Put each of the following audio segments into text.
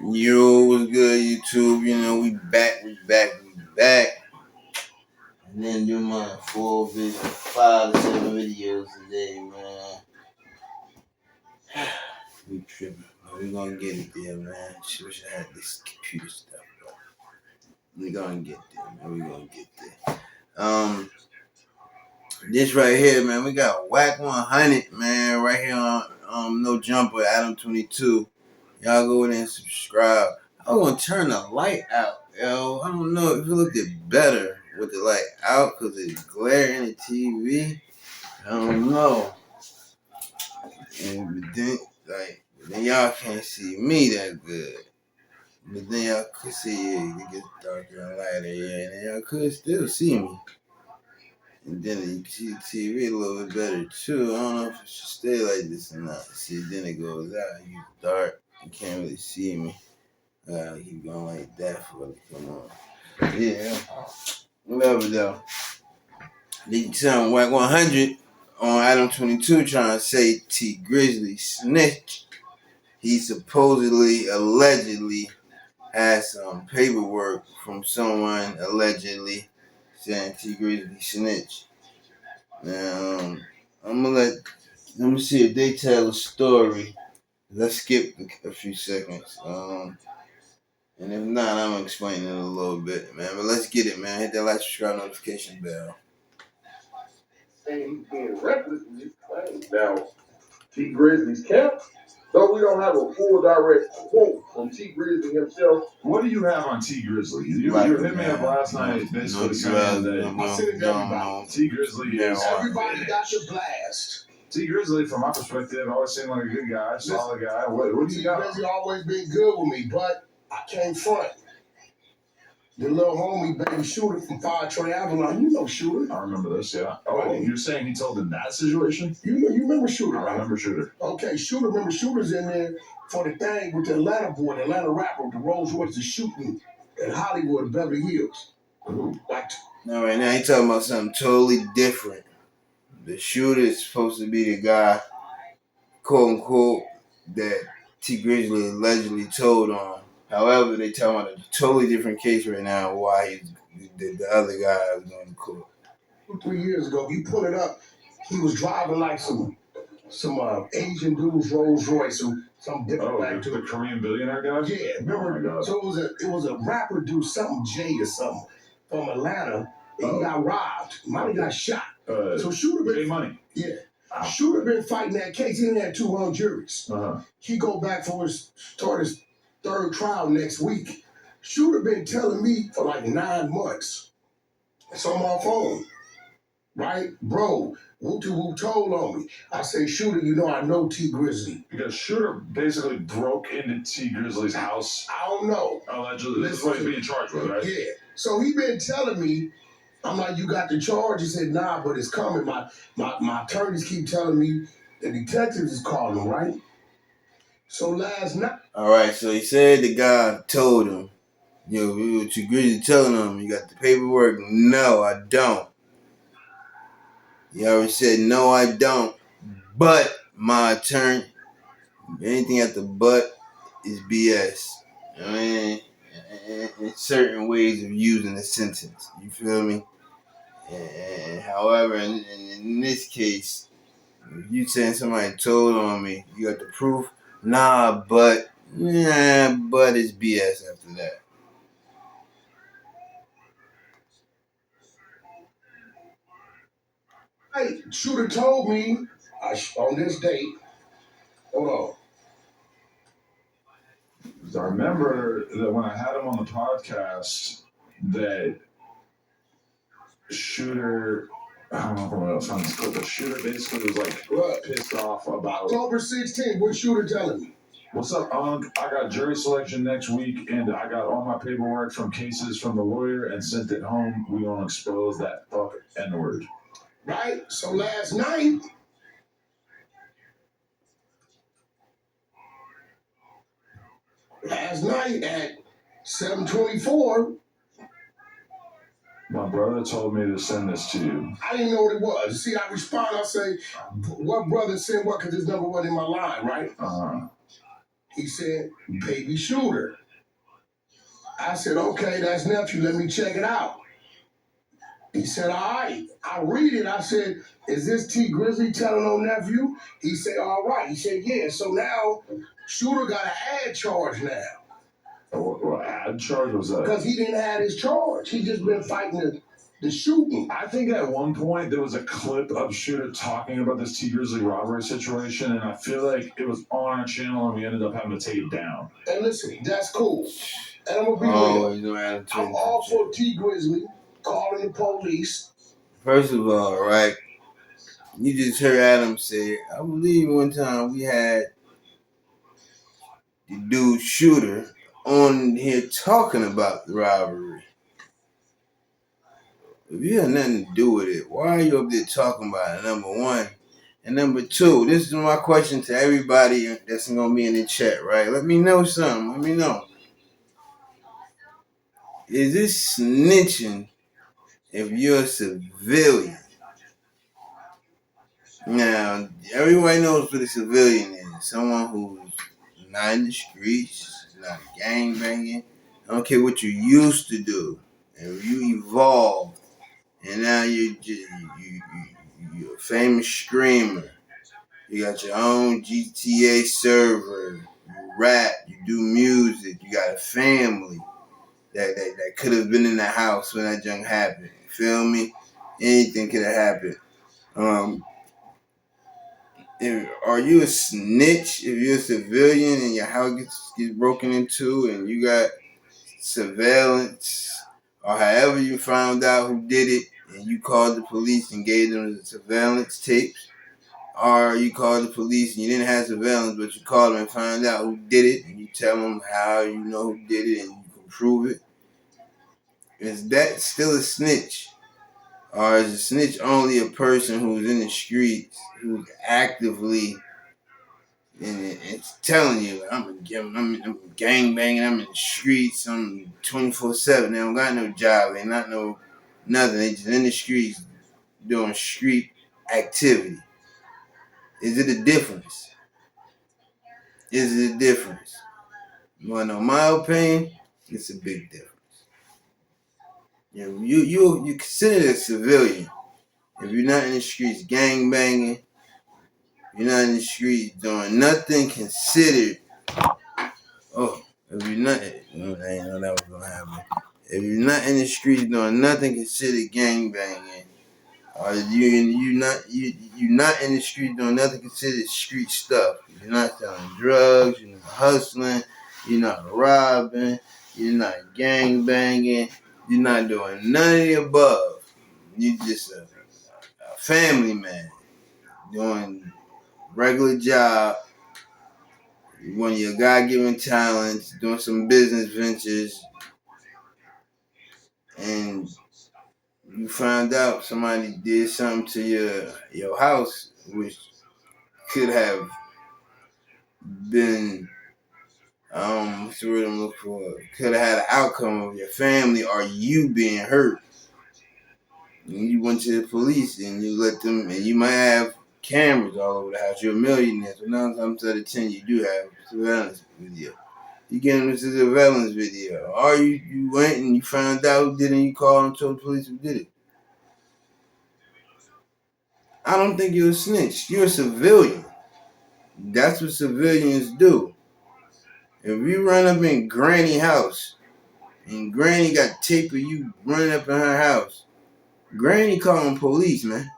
Yo, what's good, YouTube? You know, we back. And then do my 5 to 7 videos today, man. We tripping. But we gonna get it there, man. Wish I had this computer stuff, bro. We gonna get there, man. We gonna get there. This right here, man. We got Wack 100, man. Right here on No Jumper, Adam 22. Y'all go in there and subscribe. I'm gonna turn the light out, yo. I don't know if it looked better with the light out because it's glaring in the TV. I don't know. But then y'all can't see me that good. But then y'all could see it gets darker and lighter, yeah. And then y'all could still see me. And then you can see the TV a little bit better too. I don't know if it should stay like this or not. See, then it goes out. You dark. You can't really see me. Keep going like that for it. Come on. Yeah. Whatever though. They sound Wack 100 on Adam 22 trying to say T-Grizzley Snitch. He supposedly, allegedly, has some paperwork from someone allegedly saying T-Grizzley Snitch. Now, let me see if they tell a story. Let's skip a few seconds. And if not, I'm gonna explain it a little bit, man. But let's get it, man. Hit that like, subscribe, notification bell. Saying he's being reckless in his claims. Now, T-Grizzley's camp, though we don't have a full direct quote from T-Grizzley himself. What do you have on T-Grizzley? You hit me up last night basically saying that I sent it to everybody. T-Grizzley is... Everybody got your blast. T-Grizzley, from my perspective, always seemed like a good guy, solid guy. What do you got? T-Grizzley always been good with me, but I can't front. The little homie, baby Shooter from Fire Trey Avalon, you know Shooter. I remember this, yeah. Oh, you're saying he told him that situation? You remember Shooter, right? I remember Shooter. Okay, remember Shooter's in there for the thing with the Atlanta boy, the Atlanta rapper, the Rolls Royce, the shooting in Hollywood, Beverly Hills. Like, no, right now he talking about something totally different. The shooter is supposed to be the guy, quote unquote, that T-Grizzley allegedly told on. However, they talking about a totally different case right now. Why the other guy is going to court. 3 years ago, you pull it up. He was driving like some Asian dude's Rolls Royce, some different black dude. The Korean billionaire guy. Yeah, remember? Oh, so it was a rapper dude, something Jay or something from Atlanta. And he got robbed. Money got shot. So Shooter been money. Yeah. Shooter been fighting that case. He had 2 hung juries. He go back for start his 3rd trial next week. Shooter been telling me for like 9 months. It's on my phone. Right? Bro, Woo told on me. I say, Shooter, I know T-Grizzley. Because Shooter basically broke into T-Grizzley's house. I don't know. Allegedly. This is what he's being charged with, right? Yeah. So he been telling me, I'm like, you got the charge? He said, nah, but it's coming. My attorneys keep telling me the detectives is calling him, right? So last night. All right, so he said the guy told him, T-Grizzley telling him, you got the paperwork? No, I don't. He already said, no, I don't. But my attorney, anything at the but is BS. I mean, in certain ways of using the sentence. You feel me? And however, in this case, if you saying somebody told on me, you got the proof? Nah, but it's BS after that. Hey, Shooter told me on this date. Hold on. I remember that when I had him on the podcast, that Shooter, I don't know if I'm going to find this clip, but Shooter basically was like pissed off about October 16th. What's Shooter telling me? What's up, Unc? I got jury selection next week, and I got all my paperwork from cases from the lawyer and sent it home. We gonna expose that fuck N-word. Right? So last night, at 7:24, my brother told me to send this to you. I didn't know what it was. See, I respond, I say, what brother sent what? Because this number wasn't in my line, right? He said, baby shooter. I said, okay, that's nephew. Let me check it out. He said, all right. I read it. I said, is this T-Grizzley telling on nephew? He said, all right. He said, yeah. So now, shooter got an ad charge now. What ad charge was that? Because he didn't have his charge. He just been fighting the shooting. I think at one point there was a clip of Shooter talking about this T-Grizzley robbery situation, and I feel like it was on our channel and we ended up having to take it down. And listen, that's cool. And I'm going to be real. I'm all for T-Grizzley calling the police. First of all, right, you just heard Adam say, I believe one time we had the dude Shooter on here talking about the robbery. If you had nothing to do with it, why are you up there talking about it, number one? And number two, this is my question to everybody that's going to be in the chat, right? Let me know something. Let me know. Is this snitching if you're a civilian? Now, everybody knows what a civilian is. Someone who's not in the streets, not gangbanging. I don't care what you used to do. If you evolved, and now you're a famous streamer. You got your own GTA server. You rap. You do music. You got a family that could have been in the house when that junk happened. You feel me? Anything could have happened. Are you a snitch if you're a civilian and your house gets broken into and you got surveillance, or however you found out who did it and you called the police and gave them the surveillance tapes, or you called the police and you didn't have surveillance but you called them and found out who did it and you tell them how you know who did it and you can prove it? Is that still a snitch? Or is a snitch only a person who's in the streets, who's actively and it's telling you, I'm gang banging, I'm in the streets, I'm 24/7. They don't got no job, they not no nothing. They just in the streets doing street activity. Is it a difference? Is it a difference? You wanna know my opinion? It's a big difference. You consider a civilian if you're not in the streets gang banging. You're not in the streets doing nothing considered. Oh, if you're not, I didn't know that was gonna happen. If you're not in the streets doing nothing considered gangbanging, or you're not in the streets doing nothing considered street stuff. You're not selling drugs. You're not hustling. You're not robbing. You're not gangbanging. You're not doing none of the above. You're just a family man doing regular job. One of your God-given talents, doing some business ventures, and you found out somebody did something to your house, which could have been, what's the word I'm looking for? Could have had an outcome of your family or you being hurt. And you went to the police and you let them, and you might have cameras all over the house. You're a millionaire, so 9 times out of 10 you do have surveillance video. You get into the surveillance video. Or you went and you found out who did it and you called and told the police who did it. I don't think you're a snitch. You're a civilian. That's what civilians do. If you run up in Granny house and Granny got tape of you running up in her house, Granny calling police, man.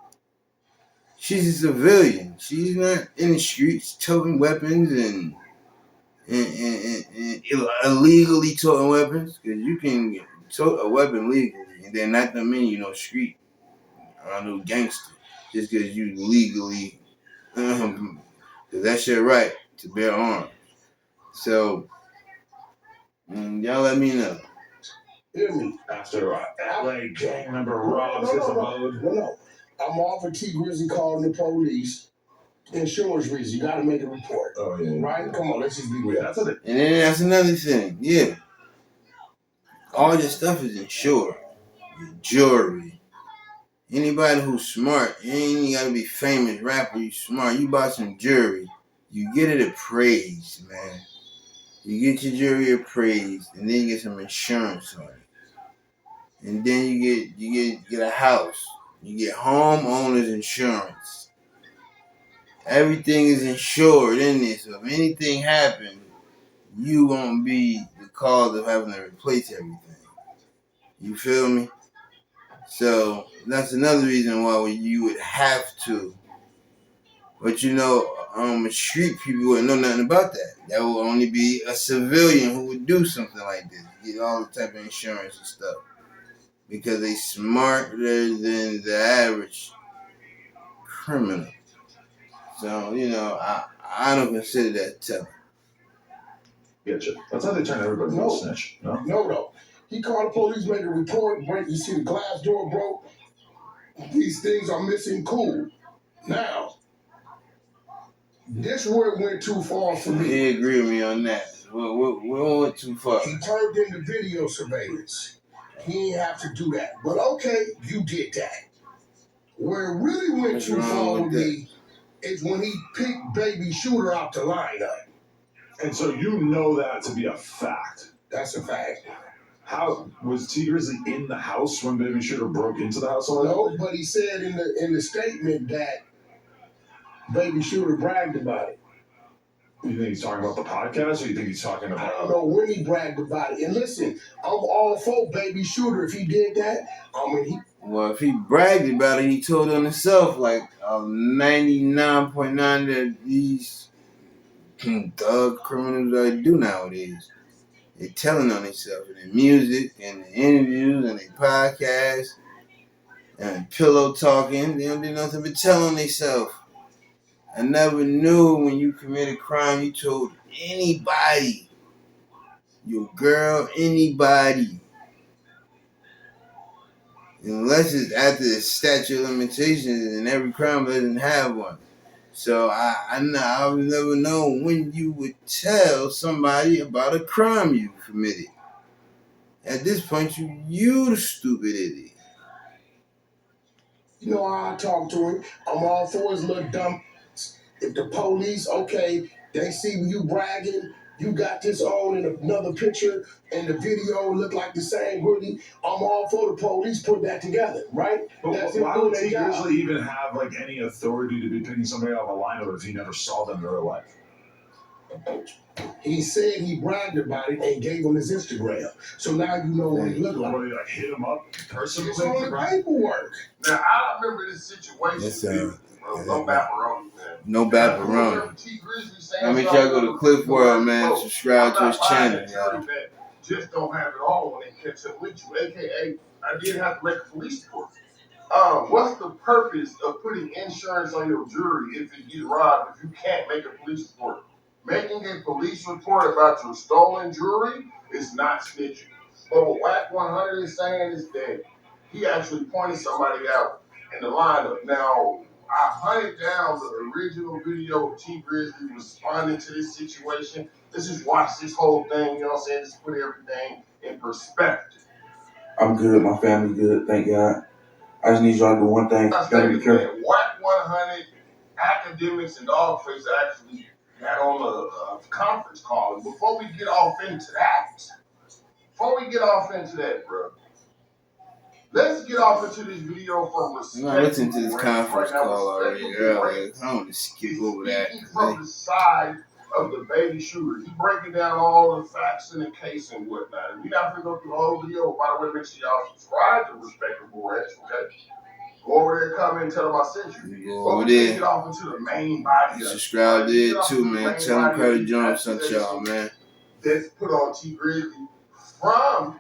She's a civilian. She's not in the streets toting weapons and illegally toting weapons. Because you can tote a weapon legally, and then that don't mean you no street. I know gangster. Just because you legally, because that's your right to bear arms. So, y'all let me know. Hear me. After LA gang member robs his abode. No. I'm all for T-Grizzley calling the police. Insurance reasons. You got to make a report. Oh, yeah. Right? Come on, let's just be real. That's it. And then that's another thing. Yeah. All your stuff is insured. Your jewelry. Anybody who's smart, you ain't got to be famous rapper. You smart. You buy some jewelry. You get it appraised, man. You get your jewelry appraised, and then you get some insurance on it, and then you get a house. You get homeowners insurance. Everything is insured in this. So if anything happens, you won't be the cause of having to replace everything. You feel me? So that's another reason why you would have to. But street people wouldn't know nothing about that. That would only be a civilian who would do something like this, get all the type of insurance and stuff, because they smarter than the average criminal. So I don't consider that tough. Getcha. That's how they turn everybody into a snitch. No. He called the police, made a report. You see the glass door broke. These things are missing. Cool. Now, this where it went too far for me. He agreed with me on that. We went too far. He turned into video surveillance. He didn't have to do that. But okay, you did that. Where it really went too far with me is when he picked Baby Shooter out the lineup. And so you know that to be a fact. That's a fact. How was T-Grizzley in the house when Baby Shooter broke into the house? No, but he said in the statement that Baby Shooter bragged about it. You think he's talking about the podcast, or you think he's talking about? I don't know when he bragged about it. And listen, I'm all for Baby Shooter if he did that. Well, if he bragged about it, he told on himself, like 99.9 that these thug criminals do nowadays. They telling on themselves in their music and their interviews and their podcasts and pillow talking. They don't do nothing but tell on themselves. I never knew when you commit a crime you told anybody, your girl, anybody, unless it's after the statute of limitations, and every crime doesn't have one. So I would never know when you would tell somebody about a crime you committed. At this point, you the stupid idiot. You know how I talk to him. I'm all for his little dumb. If the police, okay, they see you bragging, you got this on in another picture, and the video look like the same hoodie, I'm all for the police put that together, right? But why would T-Grizzley even have any authority to be picking somebody out of a lineup if he never saw them in real life? He said he bragged about it and gave him his Instagram. So now you know what he looked like. Somebody hit him up personally? It's on the paperwork. Now, I remember this situation. No Bapperoni, man. No Bapperoni. I mean, y'all go to Cliff World, man. Subscribe to his channel, y'all. Just don't have it all when they catch up with you. AKA, I did have to make a police report. What's the purpose of putting insurance on your jewelry if it gets robbed if you can't make a police report? Making a police report about your stolen jewelry is not snitching. But what Wack 100 is saying is that he actually pointed somebody out in the lineup. Now, I hunted down the original video of T-Grizzley responding to this situation. Let's just watch this whole thing, you know what I'm saying? Just put everything in perspective. I'm good. My family good. Thank God. I just need y'all to do one thing. Gotta be careful. Wack 100, Academics, and Dogface actually got on a conference call. And before we get off into that, bro, let's get off into this video from respect. I'm not listening to this conference call already earlier. I don't want to skip over that. From the side of the Baby Shooter, he breaking down all the facts in the case and whatnot. And we not gonna go through the whole video. By the way, make sure y'all subscribe to Respectable Ranch, okay? Go over there, comment, and tell them I sent you. Go over there. Get off into the main body. Subscribe there too, man. Tell them Credit Jones sent y'all, man. That's put on T-Grizzley from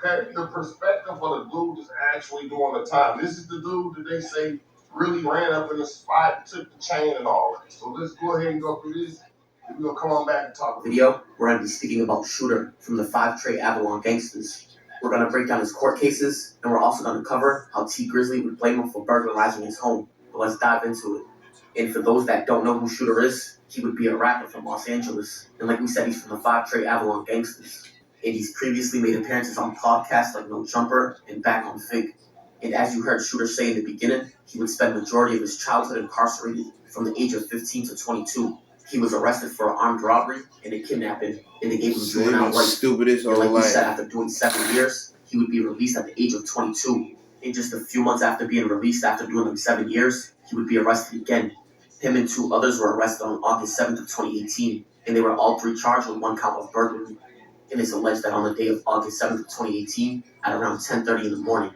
the perspective of the dude that's actually doing the time. This is the dude that they say really ran up in the spot, took the chain and all that. So let's go ahead and go through this. We're going to come on back and talk about video. We're going to be speaking about Shooter from the 5 Trey Avalon Gangsters. We're going to break down his court cases, and we're also going to cover how T-Grizzley would blame him for burglarizing his home. But let's dive into it. And for those that don't know who Shooter is, he would be a rapper from Los Angeles. And like we said, he's from the 5 Trey Avalon Gangsters. And he's previously made appearances on podcasts like No Jumper and Back on Fig. And as you heard Shooter say in the beginning, he would spend the majority of his childhood incarcerated from the age of 15 to 22. He was arrested for armed robbery and a kidnapping, and they gave him juvenile rights. Stupid his And whole like we life. said, after doing 7 years, he would be released at the age of 22. In just a few months after being released after doing them 7 years, he would be arrested again. Him and 2 others were arrested on August 7th of 2018, and they were all 3 charged with 1 count of burglary. It is alleged that on the day of August 7th of 2018, at around 10:30 in the morning,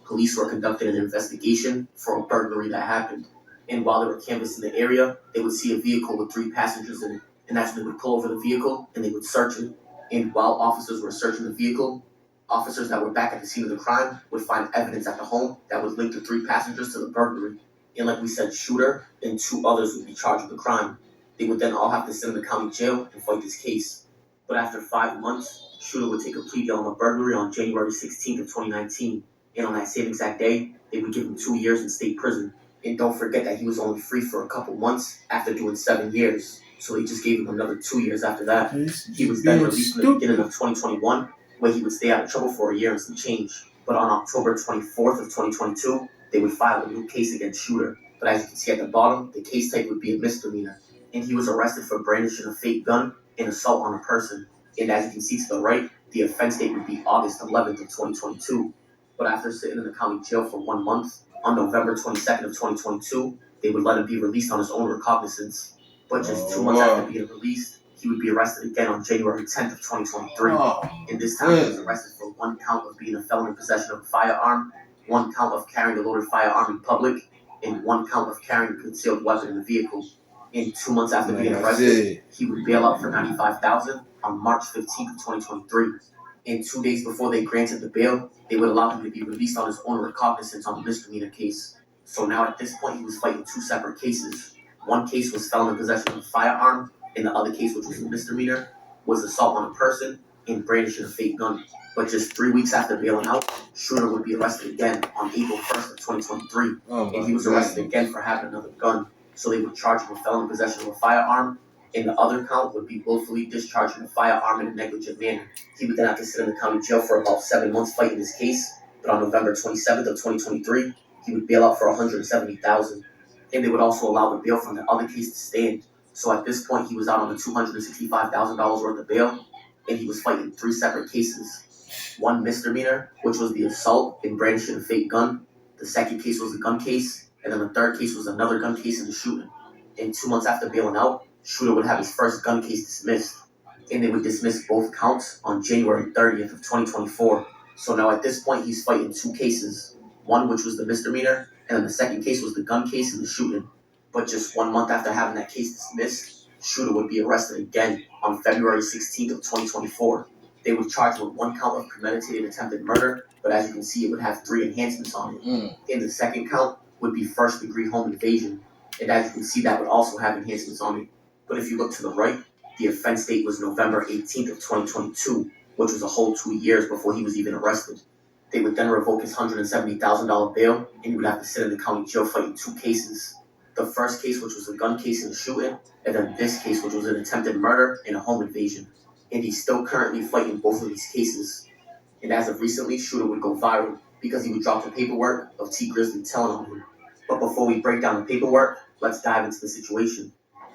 police were conducting an investigation for a burglary that happened. And while they were canvassing the area, they would see a vehicle with 3 passengers in it. And that's when they would pull over the vehicle and they would search it. And while officers were searching the vehicle, officers that were back at the scene of the crime would find evidence at the home that would link the 3 passengers to the burglary. And like we said, Shooter and 2 others would be charged with the crime. They would then all have to sit in the county jail and fight this case. But after 5 months, Shooter would take a plea deal on the burglary on January 16th of 2019. And on that same exact day, they would give him 2 years in state prison. And don't forget that he was only free for a couple months after doing 7 years. So they just gave him another 2 years after that. He was then released in the beginning of 2021, where he would stay out of trouble for a year and some change. But on October 24th of 2022, they would file a new case against Shooter. But as you can see at the bottom, the case type would be a misdemeanor. And he was arrested for brandishing a fake gun and assault on a person. And as you can see to the right, the offense date would be August 11th of 2022. But after sitting in the county jail for 1 month, on November 22nd of 2022, they would let him be released on his own recognizance. But just 2 months after being released, he would be arrested again on January 10th of 2023. And this time he was arrested for 1 count of being a felon in possession of a firearm, 1 count of carrying a loaded firearm in public, and 1 count of carrying a concealed weapon in the vehicle. And 2 months after being arrested, he would bail out for $95,000 on March 15th of 2023. And 2 days before they granted the bail, they would allow him to be released on his own recognizance on the misdemeanor case. So now at this point, he was fighting 2 separate cases. 1 case was felon in possession of a firearm, and the other case, which was a misdemeanor, was assault on a person and brandishing a fake gun. But just 3 weeks after bailing out, Shooter would be arrested again on April 1st of 2023, and he was arrested again for having another gun. So they would charge him with felon in possession of a firearm, and the other count would be willfully discharging a firearm in a negligent manner. He would then have to sit in the county jail for about 7 months fighting this case, but on November 27th of 2023, he would bail out for $170,000. And they would also allow the bail from the other case to stand. So at this point, he was out on the $265,000 worth of bail, and he was fighting 3 separate cases. 1 misdemeanor, which was the assault and brandishing a fake gun. The second case was a gun case, and then the third case was another gun case and a shooting. And 2 months after bailing out, Shooter would have his first gun case dismissed, and they would dismiss both counts on January 30th of 2024. So now at this point, he's fighting 2 cases. 1 which was the misdemeanor, and then the second case was the gun case and the shooting. But just 1 month after having that case dismissed, Shooter would be arrested again on February 16th of 2024. They would charge him with 1 count of premeditated attempted murder, but as you can see, it would have 3 enhancements on it. And the second count would be first-degree home invasion, and as you can see, that would also have enhancements on it. But if you look to the right, the offense date was November 18th of 2022, which was a whole 2 years before he was even arrested. They would then revoke his $170,000 bail, and he would have to sit in the county jail fighting 2 cases. The first case, which was a gun case and a shooting, and then this case, which was an attempted murder and a home invasion. And he's still currently fighting both of these cases. And as of recently, Shooter would go viral because he would drop the paperwork of T-Grizzley telling on him. But before we break down the paperwork, let's dive into the situation.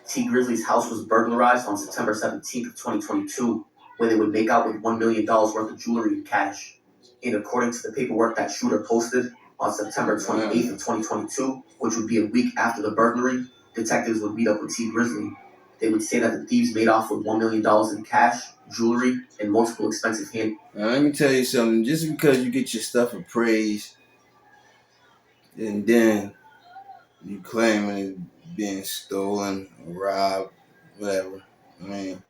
T-Grizzley's house was burglarized on September 17th of 2022, where they would make out with $1 million worth of jewelry and cash. And according to the paperwork that Shooter posted on September 28th of 2022, which would be a week after the burglary, detectives would meet up with T-Grizzley. They would say that the thieves made off with $1 million in cash, jewelry, and multiple expensive hand. Now, let me tell you something. Just because you get your stuff appraised, and then you claim it being stolen, or robbed, whatever. I mean,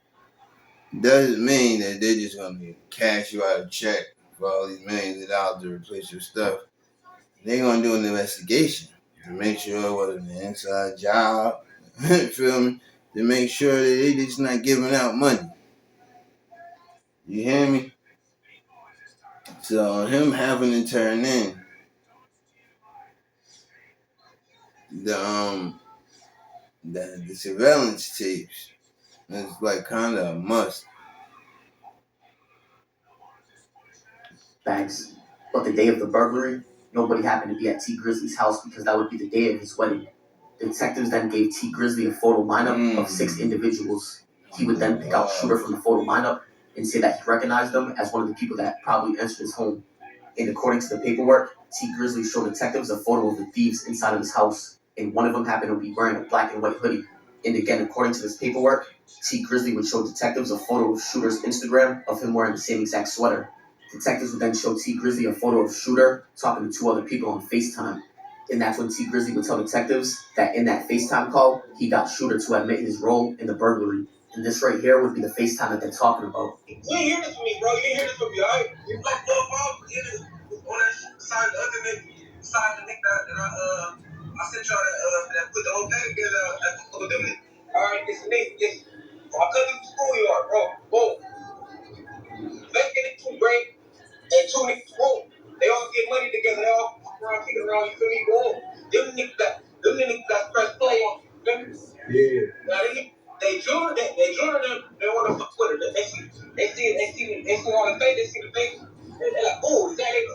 doesn't mean that they're just gonna cash you out a check for all these millions of dollars to replace your stuff. They're gonna do an investigation to make sure it wasn't an inside job. Feel me? To make sure that they just not giving out money. You hear me? So him having to turn in the surveillance tapes is like kind of a must. Bags. But the day of the burglary, nobody happened to be at T-Grizzley's house because that would be the day of his wedding. Detectives then gave T-Grizzley a photo lineup of 6 individuals. He would then pick out Shooter from the photo lineup and say that he recognized them as one of the people that probably entered his home. And according to the paperwork, T-Grizzley showed detectives a photo of the thieves inside of his house, and one of them happened to be wearing a black and white hoodie. And again, according to this paperwork, T-Grizzley would show detectives a photo of Shooter's Instagram of him wearing the same exact sweater. Detectives would then show T-Grizzley a photo of Shooter talking to 2 other people on FaceTime. And that's when T-Grizzley would tell detectives that in that FaceTime call, he got Shooter to admit his role in the burglary. And this right here would be the FaceTime that they're talking about. You ain't hear this from me, bro. You ain't hear this from me, alright? You black motherfucker, on that side the other nigga, side the nigga I sent y'all that put the whole thing together at the them. Alright, this nigga, this. I cut you schoolyard, bro. Boom. Making it too great. And 2 niggas, boom. They all get money together. They all around, kicking around, you feel me? Boom. Them niggas got press play on. Yeah. Now they joined them. They want to fuck with it. They see all the things. They see the things. They're like, oh, is that it?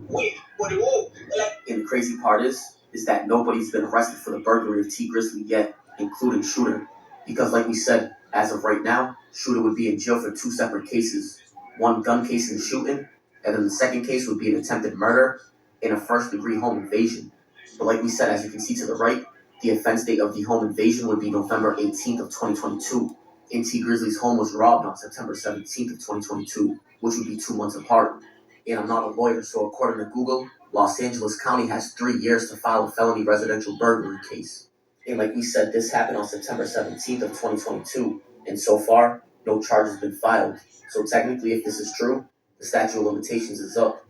Wait, what it was? Like, and the crazy part is that nobody's been arrested for the burglary of T-Grizzley yet, including Shooter. Because like we said, as of right now, Shooter would be in jail for 2 separate cases. One gun case and shooting, and then the second case would be an attempted murder and a first-degree home invasion. But like we said, as you can see to the right, the offense date of the home invasion would be November 18th of 2022. And T-Grizzley's home was robbed on September 17th of 2022, which would be 2 months apart. And I'm not a lawyer, so according to Google, Los Angeles County has 3 years to file a felony residential burglary case. And like we said, this happened on September 17th of 2022, and so far, no charges have been filed. So technically, if this is true, the statute of limitations is up.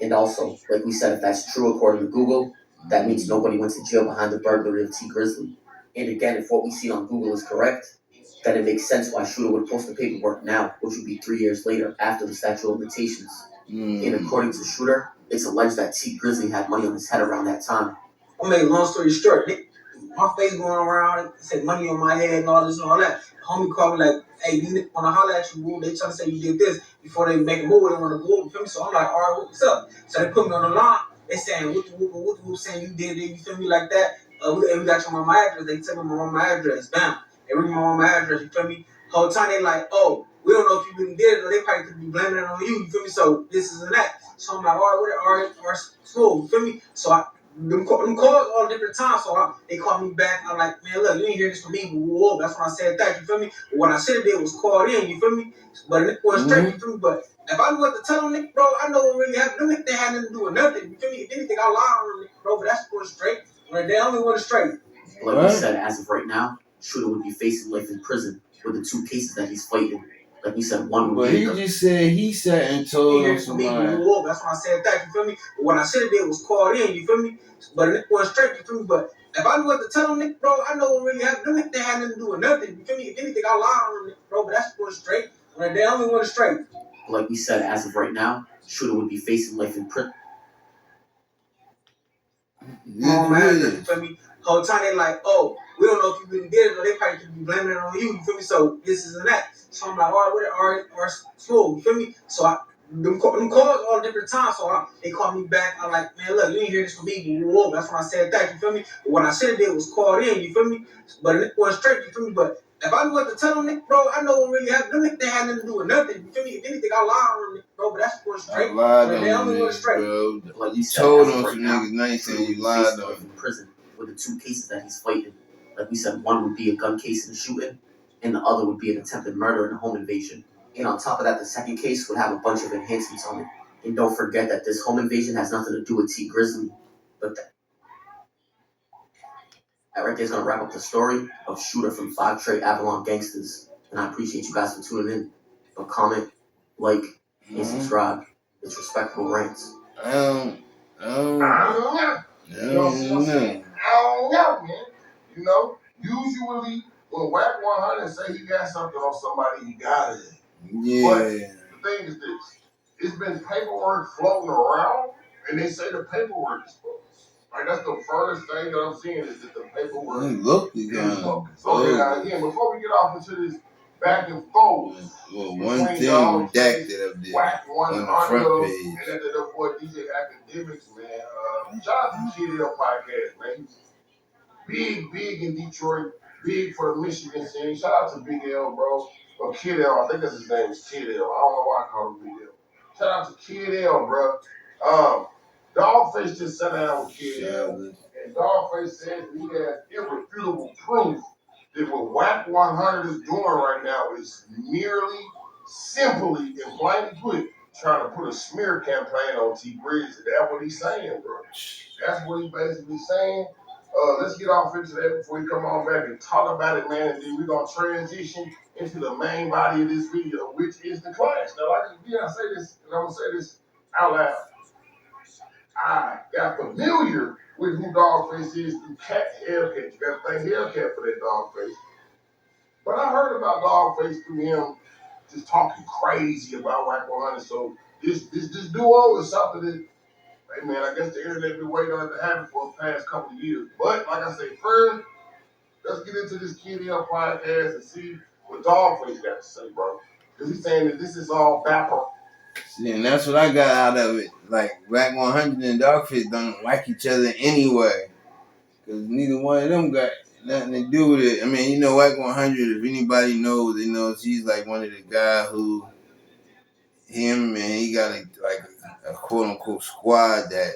And also, like we said, if that's true according to Google, that means nobody went to jail behind the burglary of T-Grizzley. And again, if what we see on Google is correct, then it makes sense why Shooter would post the paperwork now, which would be 3 years later after the statute of limitations. And according to Shooter, it's alleged that T-Grizzley had money on his head around that time. I mean, long story short, my face going around, said money on my head and all this and all that. Homie called me like, hey, these niggas want to holler at you, boo. They trying to say you did this before they make a move. They want to go, you feel me? So I'm like, all right, what's up? So they put me on the line. They saying, what the whoop, saying you did it, you feel me, like that. We got your mama address. They tell me my mama address. Bam. They read my mama address, you feel me? Whole time they like, oh, we don't know if you really did it, or they probably could be blaming it on you feel me? So this is and that. So I'm like, all right, smooth, you feel me? So them calls all different times, so they called me back. I'm like, man, look, you ain't hear this from me. Whoa, that's when I said that, you feel me? But what I should have did was called in, you feel me? But it went straight, you feel me? But if I knew what to tell them, nigga, bro, I know what really happened. Them niggas, they had nothing to do with nothing, you feel me? If anything, I lied on them, bro, but that's going straight. When they only went straight. Like we said, as of right now, Shooter would be facing life in prison with the 2 cases that he's fighting. Like we said, one would be... But he just said he sat and told him somebody. That's when I said that, you feel me? But what I should have did was called in, you feel me? But it went straight, you feel me? But if I knew what to tell them, nigga, bro, I know what really happened. Them niggas, they had nothing to do with nothing, you feel me? If anything, I lied on them, bro, but that's going straight. When they only went straight. Like we said, as of right now, Shooter would be facing life in prison. You feel me? Whole time they like, oh, we don't know if you really did it, or they probably could be blaming it on you feel me? So this is and that. So I'm like, all right, smooth, you feel me? So them calls all different times, so they called me back. I'm like, man, look, you ain't hear this from me. Whoa, that's when I said that, you feel me? But what I should have did was called in, you feel me? But it went straight, you feel me? But if I knew what to tell them, nigga, bro, I know what really happened. Them niggas, they had nothing to do with nothing, you feel me? If anything, I lied on them, bro, but that's going straight. I lied on they only went straight. Bro. Like you told him some niggas nice and you lied on him. In prison with the 2 cases that he's fighting. Like we said, one would be a gun case and a shooting, and the other would be an attempted murder and a home invasion. And on top of that, the second case would have a bunch of enhancements on it. And don't forget that this home invasion has nothing to do with T-Grizzley. But that right there is going to wrap up the story of Shooter from 5 Trey Avalon Gangsters. And I appreciate you guys for tuning in. But comment, like, and subscribe. It's Respectable Rants. I don't know, man. You know, usually when Wack 100 say he got something on somebody, he got it. Yeah. But the thing is this. It's been paperwork floating around, and they say the paperwork is bogus. Like, that's the first thing that I'm seeing is that the paperwork is bogus. So, again, before we get off into this back and forth, one thing redacted up there Wack on the front page. And then the boy DJ Academics, man. Shout out to GDL Podcast, man. Big in Detroit, big for the Michigan scene. Shout out to Big L, bro. Or Kid L, I think that's his name is Kid L. I don't know why I call him Big L. Shout out to Kid L, bro. Dogface just sat down with Kid L, and Dogface said that he has irrefutable proof that what Wack 100 is doing right now is merely, simply, and plainly put, trying to put a smear campaign on T-Grizzley. That's what he's saying, bro. That's what he's basically saying. Let's get off into that before we come on back and talk about it, man. And then we're going to transition into the main body of this video, which is the clash. Now, like I say this, and I'm going to say this out loud. I got familiar with who Dogface is through Cat Hellcat. You got to thank Hellcat for that Dogface. But I heard about Dogface through him just talking crazy about Wack 100. So this duo is something that, hey man, I guess the internet been waiting on it to happen for the past couple of years. But like I say, first, let's get into this Kid L podcast and see what Dogface got to say, bro. Because he's saying that this is all Bapper. See, and that's what I got out of it. Like, Wack 100 and Dogface don't like each other anyway. Because neither one of them got nothing to do with it. I mean, you know, Wack 100, if anybody knows, they know he's like one of the guys who, him, and he got a quote-unquote squad that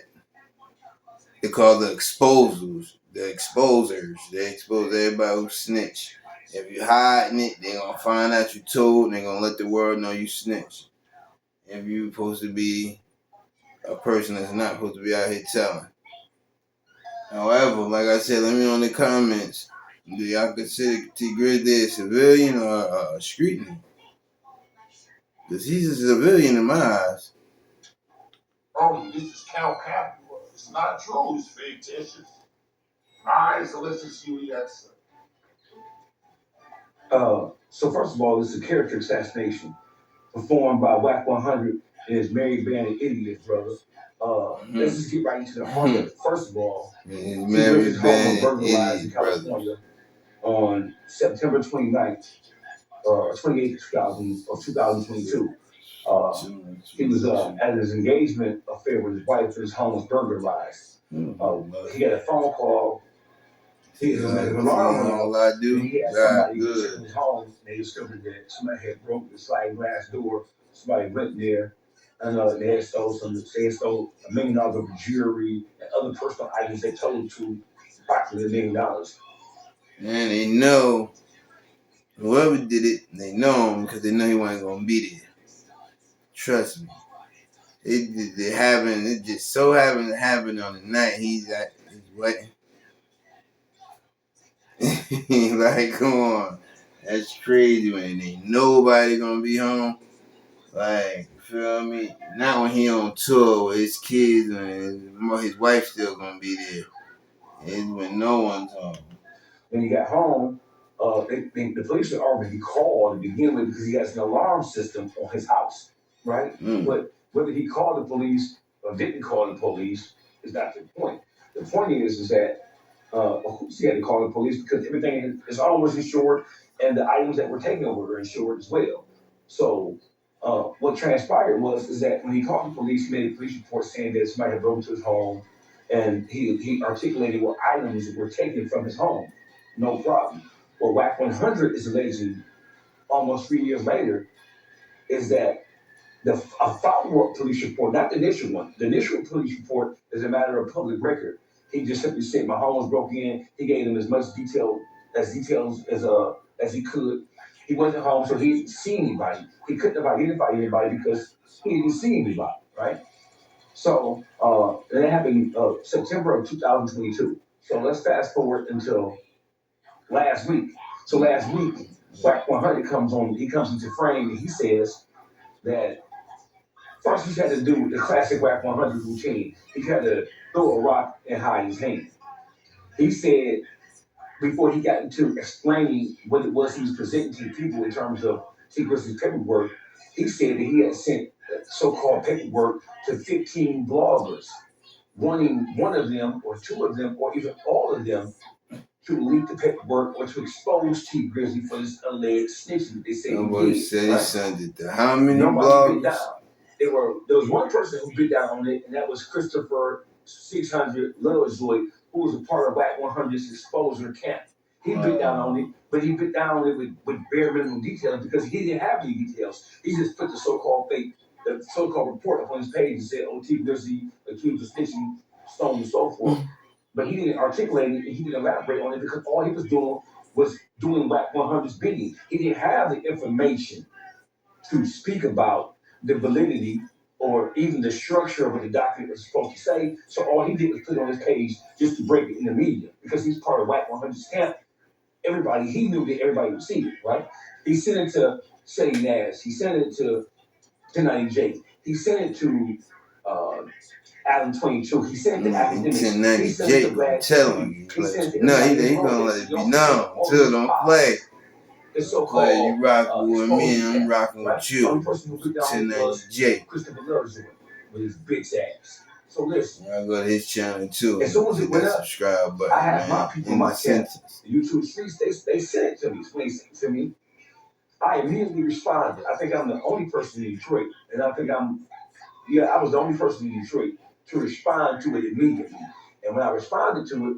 they call the exposers. The exposers. They expose everybody who snitch. If you're hiding it, they're going to find out you told, and they're going to let the world know you snitch. If you're supposed to be a person that's not supposed to be out here telling. However, like I said, let me know in the comments, do y'all consider T-Grizzley a civilian or a street nigga? Because he's a civilian in my eyes. Oh, this is Count Capital. It's not true. It's fictitious. All right, so let's just see what you got to say. So first of all, this is a character assassination performed by Wack 100 and his married band of idiots, brother. Let's just get right into the heart of it. First of all, his married band burglarized in California on September 29th, 28th of 2022. He was at his engagement affair with his wife, and his home was burglarized. He had a phone call. He had an alarm went off, and he had somebody in his home. They discovered that somebody had broken the sliding glass door. Somebody went there, and they had stole $1 million of jewelry and other personal items they totaled to approximately $1 million. And they know whoever did it, they know him because they know he wasn't gonna be there. Trust me. It just so happened to happen on the night he's at his wedding. Like, come on. That's crazy when ain't nobody gonna be home. Like, you feel me? Not when he on tour with his kids and his wife still gonna be there. It's when no one's home. When he got home, the police had already called to begin with because he has an alarm system on his house, right? But whether he called the police or didn't call the police is not the point. The point is that of course he had to call the police because everything is always insured and the items that were taken over were insured as well. So what transpired is that when he called the police, he made a police report saying that somebody had broken into his home, and he articulated what items were taken from his home. No problem. What Wack 100 is alleging almost 3 years later is that a follow-up police report, not the initial one. The initial police report is a matter of public record. He just simply said my home was broken in. He gave them as much details as he could. He wasn't home, so he didn't see anybody. He couldn't have identified anybody because he didn't see anybody, right? So that happened September of 2022. So let's fast forward until last week. So last week, Wack 100 comes into frame, and he says that first he had to do the classic Wack 100 routine. He had to throw a rock and hide his hand. He said, before he got into explaining what it was he was presenting to the people in terms of T-Grizzley's paperwork, he said that he had sent so-called paperwork to 15 bloggers, wanting one of them or two of them or even all of them to leak the paperwork or to expose T-Grizzley for this alleged snitching that they say he did. Said he sent it to how many Nobody bit bloggers? down. There was one person who bit down on it, and that was Christopher 600 Lovejoy, who was a part of Wack 100's exposure camp. He bit down on it, but he bit down on it with bare minimum details because he didn't have any details. He just put the so-called report up on his page and said, "Oh, T-Grizzley accused of snitching, so on and so forth." But he didn't articulate it and he didn't elaborate on it because all he was doing Wack 100's bidding. He didn't have the information to speak about the validity or even the structure of what the document was supposed to say. So all he did was put it on his page just to break it in the media because he's part of Wack 100's camp. He knew that everybody would see it, right? He sent it to Shetty Nash. He sent it to 1090J. He sent it to Adam 22. He sent it to Academics. 1090J, I'm telling you. No, he gonna let it be known. Till don't play. Play, you rocking with me, I'm rocking with you. 1090J. Christopher Lurz with his bitch ass. So listen. I go to his channel too. As soon as it went up, subscribe button, I had my people in my chat. The YouTube streets, they sent it to me. When they sent it to me, I immediately responded. I think I'm the only person in Detroit, and I was the only person in Detroit to respond to it immediately. And when I responded to it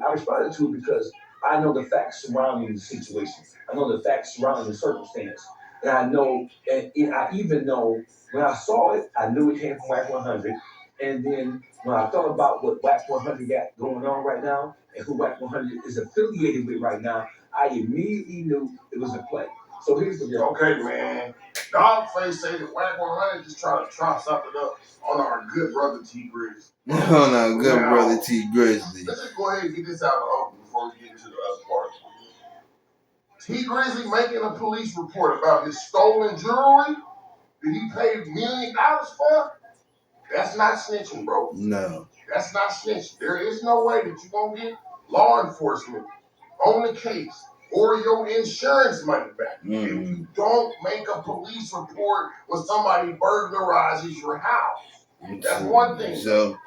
because I know the facts surrounding the situation. I know the facts surrounding the circumstance. And I know, and I even know when I saw it, I knew it came from Wack 100. And then when I thought about what Wack 100 got going on right now and who Wack 100 is affiliated with right now, I immediately knew it was a play. So here's the deal. Okay, man. Dogface say that Wack 100 just trying to trot something up on our good brother T-Grizzley. On our good brother T-Grizzley. Let's just go ahead and get this out of the open before we get into the other part. T-Grizzley making a police report about his stolen jewelry that he paid $1 million for? That's not snitching, bro. No. That's not snitching. There is no way that you're going to get law enforcement on the case or your insurance money back if you don't make a police report when somebody burglarizes your house. That's one thing. So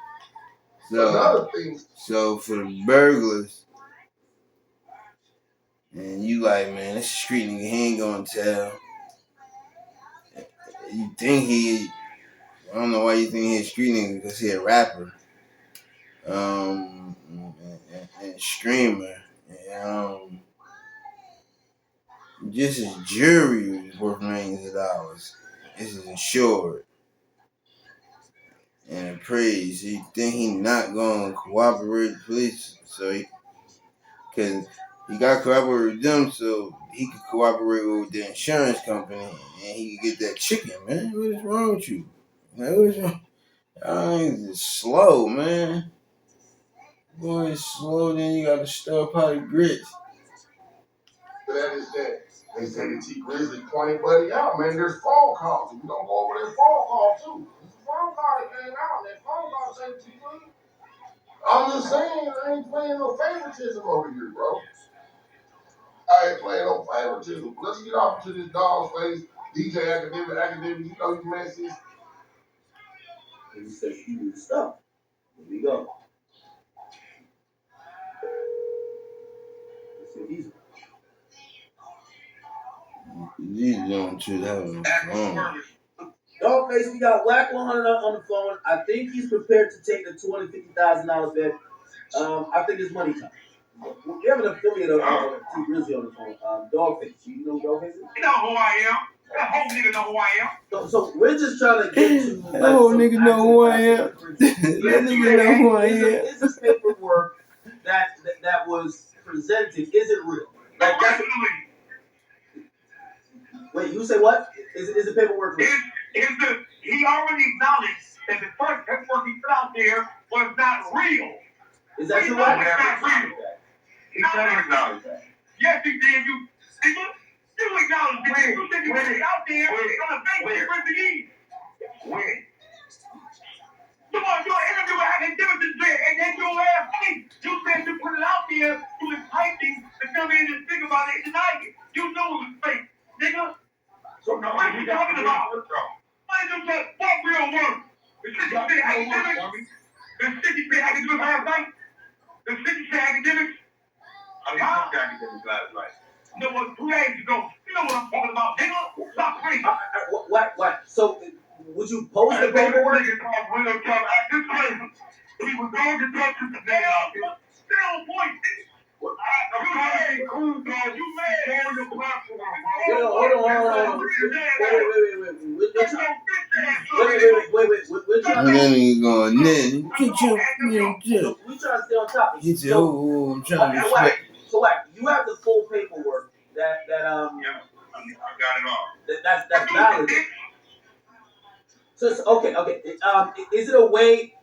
another thing. So for the burglars, and you like, man, this street nigga, he ain't gonna tell. You think I don't know why you think he's a street nigga, because he a rapper. And streamer. Just his jewelry is worth millions of dollars. This is insured. And praise. You think he not gonna cooperate with the police? Because he got to cooperate with them so he could cooperate with the insurance company and he could get that chicken, man. What is wrong with you? Like, what is wrong? It's slow, man. Boy, it's slow, then you got to stir up pot of grits. But that is that. They say the T-Grizzley pointed Buddy out, man. There's phone calls. We're going to go over that phone call, too. There's a phone call that came out, and that phone call said T-Grizzley. I'm just saying, I ain't playing no favoritism over here, bro. I ain't playing no favoritism. Let's get off to this dog's face. DJ Academic, you know you message. And he says you need to stop. Here we go. Let's see these. These don't choose having a phone. Dogface, we got Wack 100 on the phone. I think he's prepared to take the $250,000 bet. I think it's money time. We have an affiliate of T-Grizzley on the phone. Dogface. You know Dogface is? You know who I am. That whole nigga know who I am. So we're just trying to get to... That whole nigga know who I am. That nigga know who I am. Is this paperwork that was presented, is it real? Like, wait, you say what? Is the paperwork real? He already acknowledged that the first paperwork he put out there was not real. Is that true? He never acknowledged that. Yes, he did. You acknowledged it. You said you put it out there on the Facebook for the years. When? Come on, your interview with Academics and then your last thing. You said you put it out there to entice him to come in and think about it tonight. You knew it was fake, nigga. So now what are you talking about? I just said, what real work? The city said Academics. The city said Academics last night. The city said Academics. I didn't talk to Academics last night. You know what, 2 days ago. You know what I'm talking about, nigga. Stop crazy. What? So, would you post the paperwork? He was going to talk to the man out there. stay on point. You mad? Hold on. Wait. We're trying And then he going, then get your we trying to stay on topic. get your I'm trying to respect. So Wack, you have the full paperwork that Yeah, I got it all. that's valid. So it's, okay. Is it a way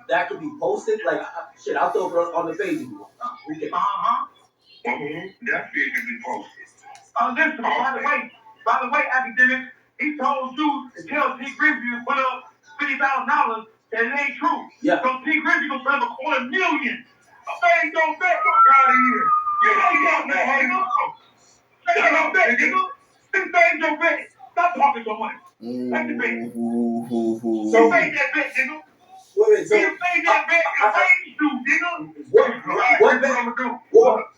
that could be posted? Like shit, I'll throw it on the page if you want. Okay. That shit can be posted. Listen, by the way, academic, he told you to tell T-Grizzley to put up $50,000 and it ain't true. Yeah. So T-Grizzley gonna put up $250,000. Hey, don't bet. Fuck out of here. You know you got that, nigga. Don't bet, nigga. This ain't your bet. Stop talking so much. Take the bet. So make that bet, nigga. Wait. So you made that bet. You ain't you, nigga.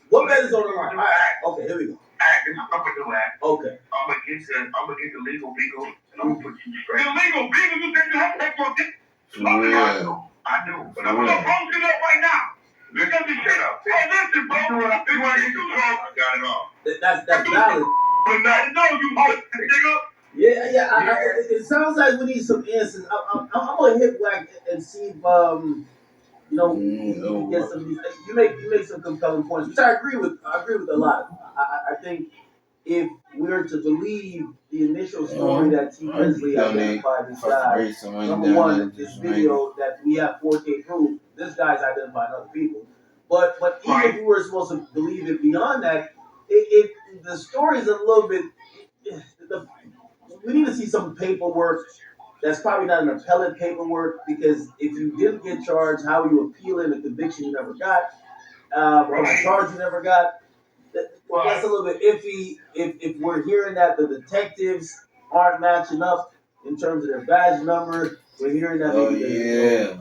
What bet is on the line? All right. Okay, here we go. This is what I'm gonna do, Act. Okay. I'm gonna get the legal beagle and I'm gonna put you straight. The legal beagle? You think you have to take your dick? For real. I do, but I'm gonna post it up right now. Listen, shut up. Hey, listen, bro. You wanna get the I got it all. That's valid. I know you hold it, nigga. Yeah. It sounds like we need some answers. I'm gonna hit Wack and see if we can get some of these things. You make some compelling points, which I agree with. I agree with a lot. I think if we're to believe the initial story that T-Grizzley identified this guy, number one, this video that we have 4K proof, this guy's identifying other people. But even if we were supposed to believe it beyond that, the story is a little bit. We need to see some paperwork. That's probably not an appellate paperwork because if you didn't get charged, how are you appealing a conviction you never got, or a charge you never got? That's a little bit iffy. If we're hearing that the detectives aren't matching up in terms of their badge number, we're hearing that maybe the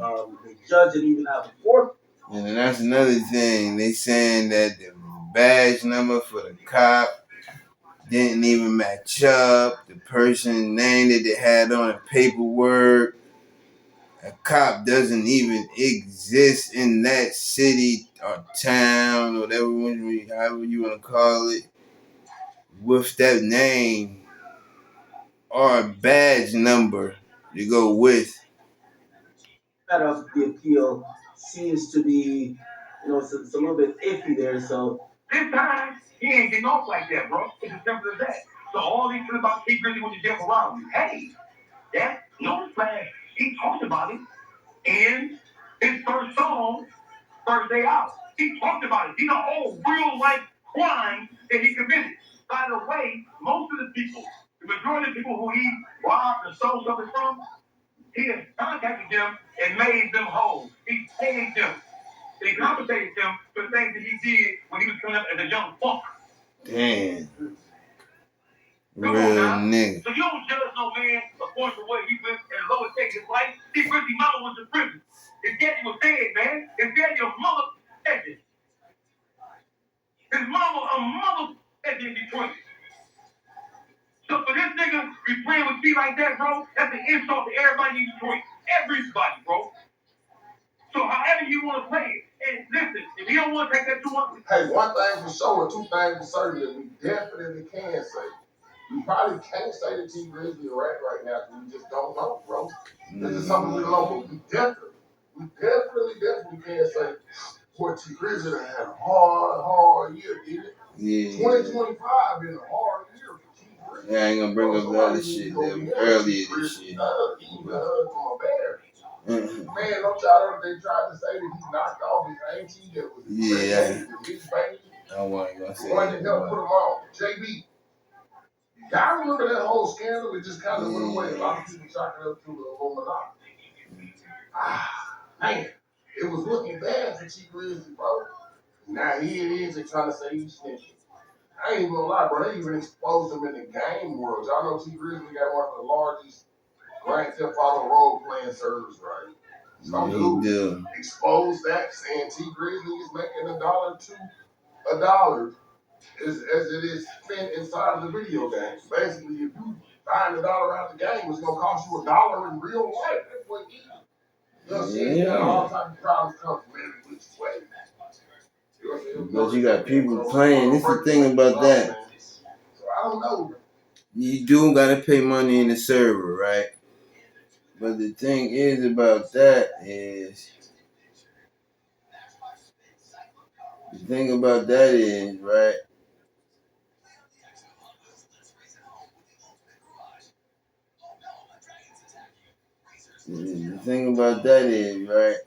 judge didn't even have a fork. And then that's another thing. They saying that the badge number for the cop didn't even match up. The person's name that they had on the paperwork. A cop doesn't even exist in that city or town, or whatever, however you want to call it, with that name or a badge number to go with. Of the appeal seems to be, it's a little bit iffy there. So this time he ain't getting off like that, bro. It's as simple as that. So all these things about T-Grizzley went to jail for robbery. Hey, that newsflash, he talked about it in his first song, First Day Out. He talked about it. These are all real life crimes that he committed. By the way, most of the people, the majority of the people who he robbed and stole something from, he has contacted them and made them whole. He paid them. He compensated them for the things that he did when he was coming up as a young punk. Damn. Come Real on now. nigga. So you don't judge no man according to what he went in the lower stage of his life. T-Grizzley mama was in prison. His daddy was dead, man. His daddy was mother dead. His mama a mother dead in Detroit. So for this nigga be playing with me like that, bro, that's an insult to everybody in Detroit. Everybody, bro. So however you want to play it. And listen, if you don't want to take that too much. Hey, one thing for sure and two things for certain that we definitely can say. We probably can't say that T-Grizzley right now because we just don't know, bro. This is something we don't know, but we definitely can say what T-Grizzley had a hard year, did it? Yeah. 2025 been a hard year for T-Grizzley. Yeah, I ain't gonna bring up the other shit that earlier this shit. Even from a bear. Man, don't y'all they tried to say that he knocked off his auntie that was with his baby. I wasn't gonna say One that helped put him on. JB. Y'all remember that whole scandal? It just kind of went away. A lot of people chalk it up to the Illuminati. Man, it was looking bad for T-Grizzley, bro. Now here it is, they're trying to say he's snitching. I ain't even gonna lie, bro. They even exposed him in the game world. Y'all know T-Grizzley got one of the largest Grand Theft Auto role-playing servers, right? Some dude exposed that, saying T-Grizzley is making $1 as it is spent inside of the video game. Basically, if you buying $1 out the game, it's gonna cost you $1 in real life. That's what it is. You know what I'm saying? You got all types of problems come from every which way. But you got people playing. This is the thing about that. So I don't know. You do gotta pay money in the server, right? But the thing is about that is, right? The thing about that is, right?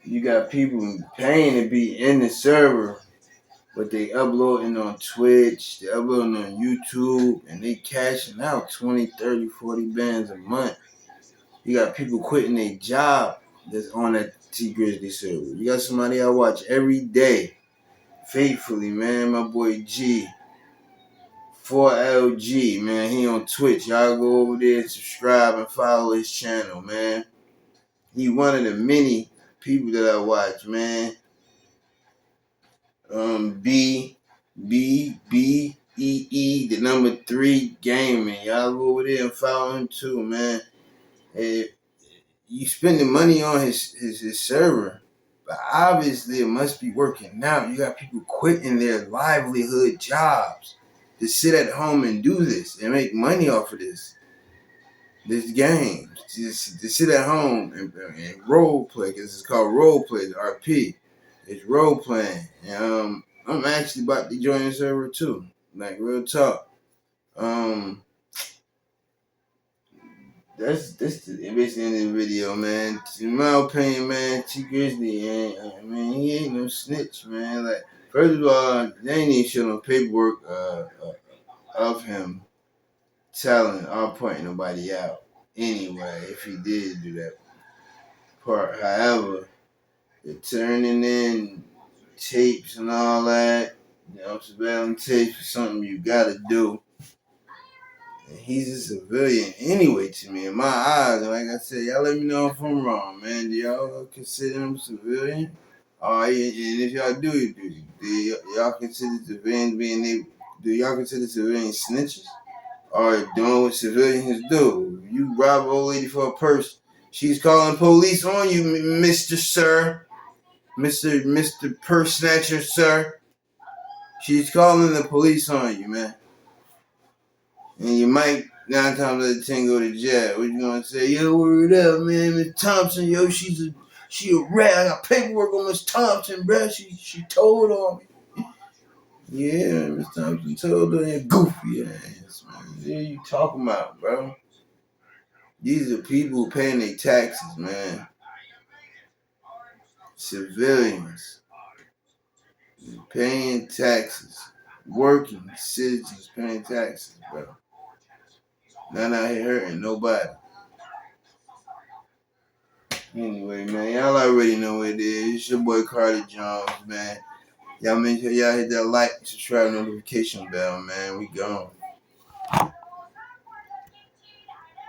You got people paying to be in the server, but they uploading on Twitch, they uploading on YouTube, and they cashing out 20, 30, 40 bands a month. You got people quitting their job that's on that T-Grizzley server. You got somebody I watch every day, faithfully, man, my boy G. 4LG, man, he on Twitch. Y'all go over there and subscribe and follow his channel, man. He one of the many people that I watch, man. the number 3 gaming. Y'all go over there and follow him too, man. You spending money on his server, but obviously it must be working now. You got people quitting their livelihood jobs to sit at home and do this and make money off of this game. Just to sit at home and role play, because it's called role play, RP. It's role playing. And, I'm actually about to join the server too. Like, real talk. That's the end of the video, man. In my opinion, man, T-Grizzley, man, he ain't no snitch, man. Like, first of all, they ain't even show no paperwork of him telling or pointing nobody out. Anyway, if he did do that part. However, the turning in tapes and all that, surveillance tapes is something you gotta do. And he's a civilian anyway to me, in my eyes. And like I said, y'all let me know if I'm wrong, man. Do y'all consider him civilian? And if y'all do y'all consider civilians do y'all consider civilians snitches? Or doing what civilians do? You rob an old lady for a purse, she's calling police on you, Mr. Sir. Mr. Purse Snatcher, sir. She's calling the police on you, man. And you might 9 times out of 10 go to jail. What you gonna say? Yo, word up, man. Miss Thompson, yo, she a rat. I got paperwork on Miss Thompson, bro. She told on me. Yeah, Miss Thompson told her that goofy ass, man. What are you talking about, bro? These are people who paying their taxes, man. Civilians paying taxes. Working citizens paying taxes, bro. Not out here hurting nobody. Anyway, man, y'all already know what it is. It's your boy Carter Jones, man. Y'all make sure y'all hit that like, subscribe, notification bell, man. We gone.